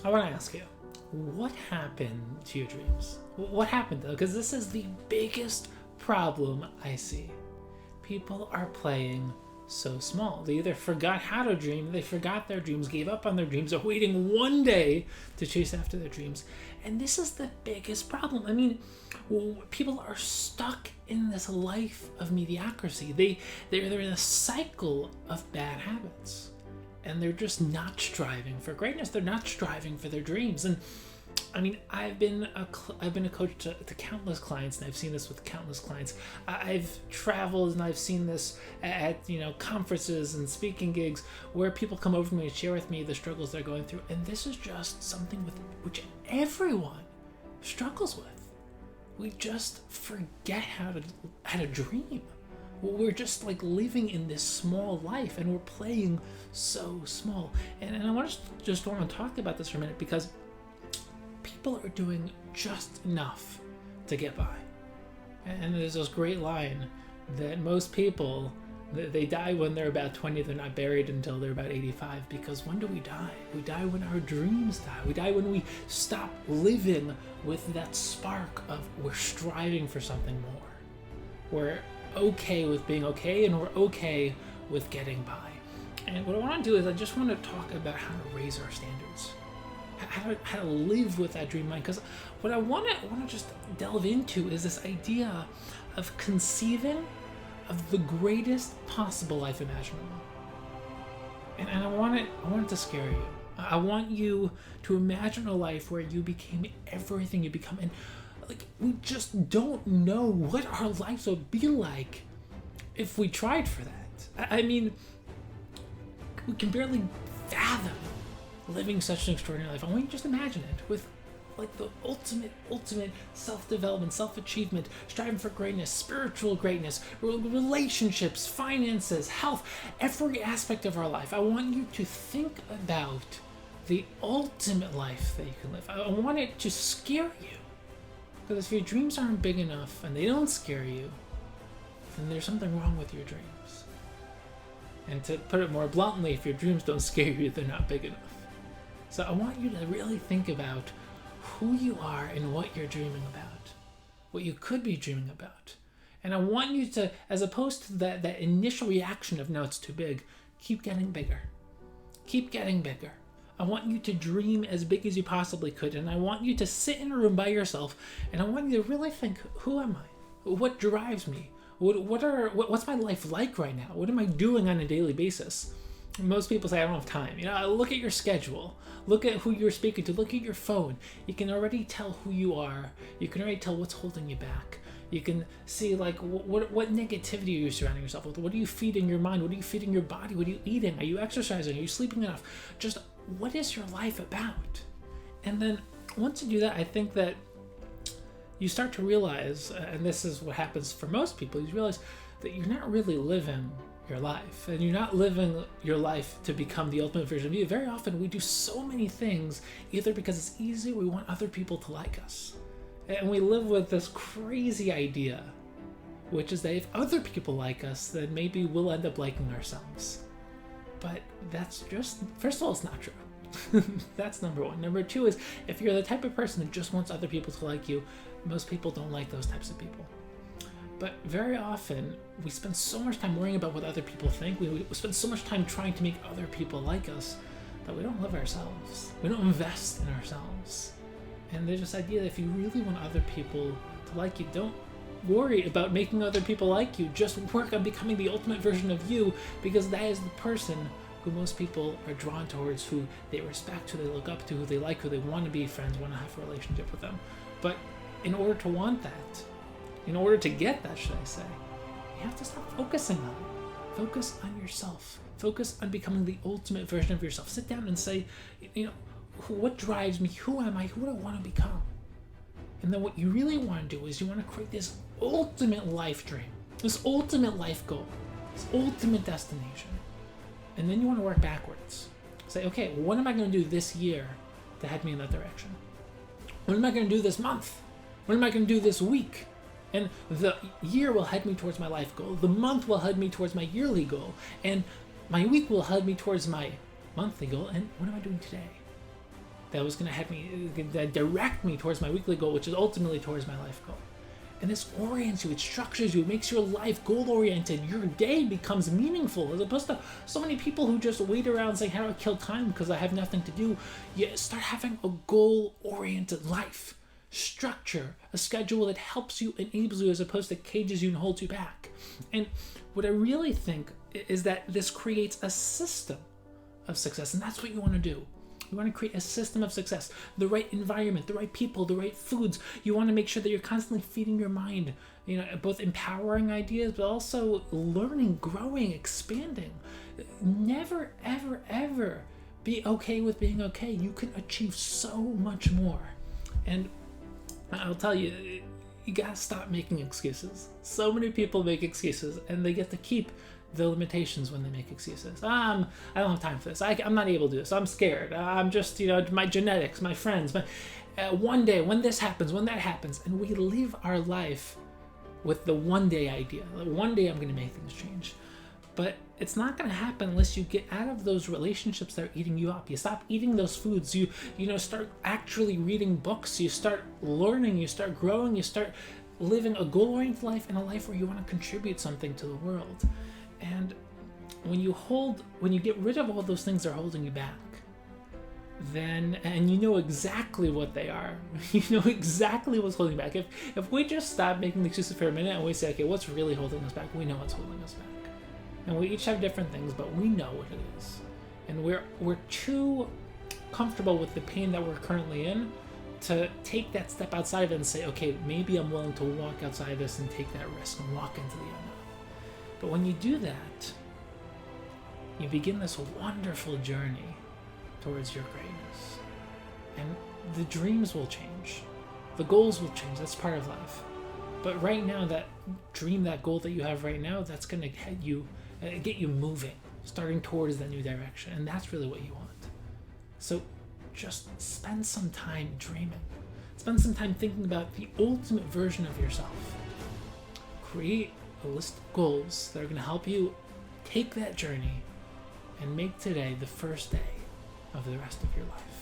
I want to ask you, what happened to your dreams? What happened though? Because this is the biggest problem I see. People are playing so small. They either forgot how to dream, they forgot their dreams, gave up on their dreams, are waiting one day to chase after their dreams. And this is the biggest problem. I mean, people are stuck in this life of mediocrity. They're in a cycle of bad habits. And they're just not striving for greatness. They're not striving for their dreams. And I mean, I've been a coach to countless clients, and I've seen this with countless clients. I've traveled and I've seen this at conferences and speaking gigs where people come over to me and share with me the struggles they're going through, and this is just something with which everyone struggles with. We just forget how to dream. We're just like living in this small life, and we're playing so small. And I want to talk about this for a minute, because people are doing just enough to get by. And there's this great line that most people, they die when they're about 20, they're not buried until they're about 85, because when do we die? We die when our dreams die. We die when we stop living with that spark of we're striving for something more. We're okay with being okay, and we're okay with getting by. And what I want to do is I just want to talk about how to raise our standards. How to live with that dream mind, because what I want to just delve into is this idea of conceiving of the greatest possible life imaginable. And I want it to scare you. I want you to imagine a life where you became everything you become, and like we just don't know what our lives would be like if we tried for that. I mean, we can barely fathom living such an extraordinary life. I want you to just imagine it with like the ultimate self-development, self-achievement, striving for greatness, spiritual greatness, relationships, finances, health, every aspect of our life. I want you to think about the ultimate life that you can live. I want it to scare you. Because if your dreams aren't big enough and they don't scare you, then there's something wrong with your dreams. And to put it more bluntly, if your dreams don't scare you, they're not big enough. So I want you to really think about who you are and what you're dreaming about, what you could be dreaming about. And I want you to, as opposed to that initial reaction of, no, it's too big, keep getting bigger. Keep getting bigger. I want you to dream as big as you possibly could, and I want you to sit in a room by yourself, and I want you to really think, who am I? What drives me? What's my life like right now? What am I doing on a daily basis? Most people say, I don't have time. Look at your schedule. Look at who you're speaking to. Look at your phone. You can already tell who you are. You can already tell what's holding you back. You can see like what negativity are you surrounding yourself with? What are you feeding your mind? What are you feeding your body? What are you eating? Are you exercising? Are you sleeping enough? Just what is your life about? And then once you do that, I think that you start to realize, and this is what happens for most people, you realize that you're not really living your life, and you're not living your life to become the ultimate version of you. Very often we do so many things either because it's easy, we want other people to like us, and we live with this crazy idea, which is that if other people like us, then maybe we'll end up liking ourselves. But that's just, first of all, it's not true. That's number one. Number two is, if you're the type of person that just wants other people to like you, most people don't like those types of people. But very often, we spend so much time worrying about what other people think, we spend so much time trying to make other people like us, that we don't love ourselves. We don't invest in ourselves. And there's this idea that if you really want other people to like you, don't worry about making other people like you. Just work on becoming the ultimate version of you, because that is the person who most people are drawn towards, who they respect, who they look up to, who they like, who they want to be friends, want to have a relationship with them. But in order to want that, in order to get that, should I say, you have to stop focusing on it. Focus on yourself. Focus on becoming the ultimate version of yourself. Sit down and say, what drives me? Who am I? Who do I want to become? And then what you really want to do is you want to create this ultimate life dream, this ultimate life goal, this ultimate destination. And then you want to work backwards. Say, okay, what am I going to do this year to head me in that direction? What am I going to do this month? What am I going to do this week? And the year will head me towards my life goal. The month will head me towards my yearly goal. And my week will head me towards my monthly goal. And what am I doing today? that was going to have me direct me towards my weekly goal, which is ultimately towards my life goal. And this orients you, it structures you, it makes your life goal-oriented. Your day becomes meaningful, as opposed to so many people who just wait around saying, how do I kill time because I have nothing to do? You start having a goal-oriented life. Structure, a schedule that helps you, enables you, as opposed to cages you and holds you back. And what I really think is that this creates a system of success, and that's what you want to do. You want to create a system of success, the right environment, the right people, the right foods. You want to make sure that you're constantly feeding your mind, both empowering ideas, but also learning, growing, expanding. Never, ever, ever be okay with being okay. You can achieve so much more. And I'll tell you, you gotta stop making excuses. So many people make excuses, and they get to keep the limitations when they make excuses. I don't have time for this. I'm not able to do this. I'm scared. I'm just, my genetics, my friends. But one day, when this happens, when that happens, and we live our life with the one day idea. Like, one day I'm going to make things change. But it's not going to happen unless you get out of those relationships that are eating you up. You stop eating those foods. You start actually reading books. You start learning. You start growing. You start living a goal-oriented life, and a life where you want to contribute something to the world. And when you get rid of all those things that are holding you back, and you know exactly what they are, you know exactly what's holding back. If we just stop making excuses for a minute and we say, okay, what's really holding us back? We know what's holding us back. And we each have different things, but we know what it is. And we're too comfortable with the pain that we're currently in to take that step outside of it and say, okay, maybe I'm willing to walk outside of this and take that risk and walk into the unknown. But when you do that, you begin this wonderful journey towards your greatness. And the dreams will change. The goals will change. That's part of life. But right now, that dream, that goal that you have right now, that's going to get you moving, starting towards that new direction. And that's really what you want. So just spend some time dreaming. Spend some time thinking about the ultimate version of yourself. Create a list of goals that are going to help you take that journey and make today the first day of the rest of your life.